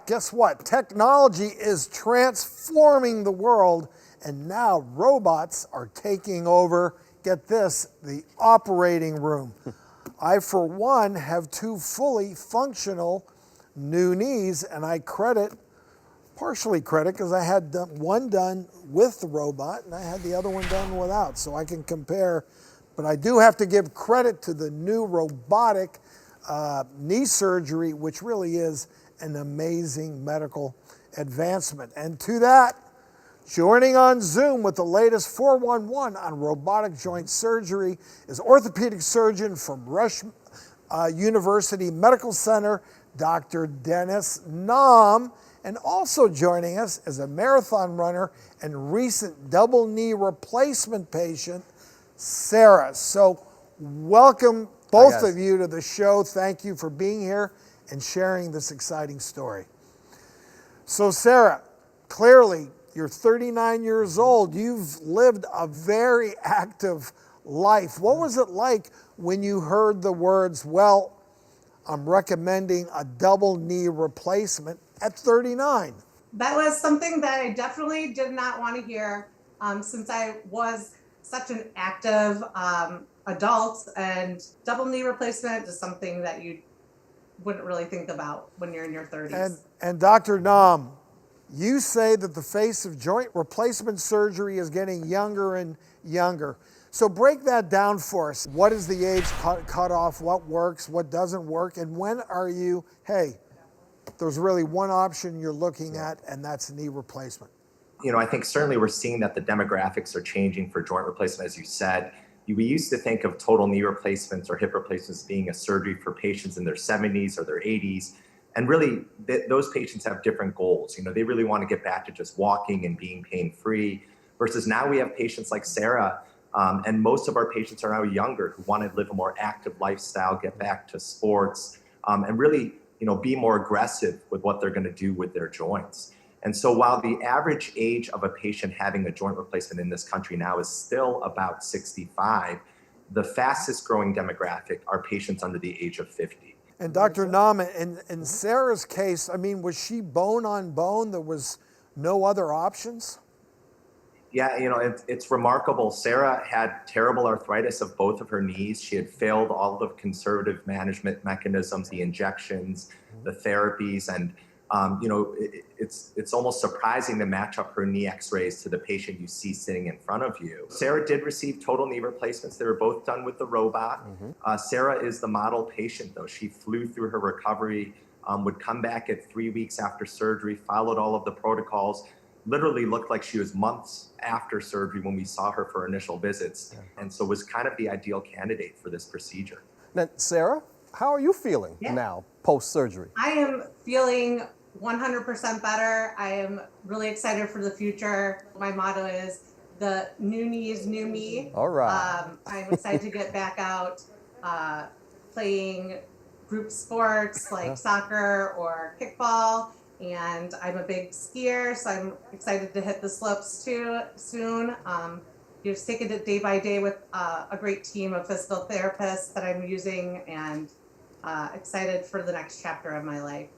Guess what? Technology is transforming the world, and now robots are taking over, get this, the operating room. I, for one, have two fully functional new knees, and I partially credit, because I had one done with the robot, and I had the other one done without, so I can compare. But I do have to give credit to the new robotic knee surgery, which really is an amazing medical advancement. And to that, joining on Zoom with the latest 411 on robotic joint surgery is orthopedic surgeon from Rush University Medical Center, Dr. Denis Nam. And also joining us is a marathon runner and recent double knee replacement patient, Sarah. So welcome both of you to the show. Thank you for being here and sharing this exciting story. So Sarah, clearly you're 39 years old. You've lived a very active life. What was it like when you heard the words, well, I'm recommending a double knee replacement at 39? That was something that I definitely did not want to hear since I was such an active adult, and double knee replacement is something that you wouldn't really think about when you're in your 30s. And Dr. Nam, you say that the face of joint replacement surgery is getting younger and younger. So break that down for us. What is the age cutoff? What works? What doesn't work? And when are you, hey, there's really one option you're looking at, and that's knee replacement? I think certainly we're seeing that the demographics are changing for joint replacement, as you said. We used to think of total knee replacements or hip replacements being a surgery for patients in their 70s or their 80s. And really, those patients have different goals. They really want to get back to just walking and being pain-free, versus now we have patients like Sarah, and most of our patients are now younger, who want to live a more active lifestyle, get back to sports, and really, be more aggressive with what they're going to do with their joints. And so while the average age of a patient having a joint replacement in this country now is still about 65, the fastest growing demographic are patients under the age of 50. And Dr. Nam, in Sarah's case, I mean, was she bone on bone? There was no other options? Yeah, it's remarkable. Sarah had terrible arthritis of both of her knees. She had failed all the conservative management mechanisms, the injections, the therapies, and it's almost surprising to match up her knee x-rays to the patient you see sitting in front of you. Sarah did receive total knee replacements. They were both done with the robot. Sarah is the model patient, though. She flew through her recovery, would come back at 3 weeks after surgery, followed all of the protocols, literally looked like she was months after surgery when we saw her for initial visits, and so was kind of the ideal candidate for this procedure. Now, Sarah, how are you feeling now, post-surgery? I am feeling 100% better. I am really excited for the future. My motto is the new knee is new me. All right. I'm excited to get back out playing group sports like soccer or kickball. And I'm a big skier, so I'm excited to hit the slopes too soon. Just taking it day by day with a great team of physical therapists that I'm using, and excited for the next chapter of my life.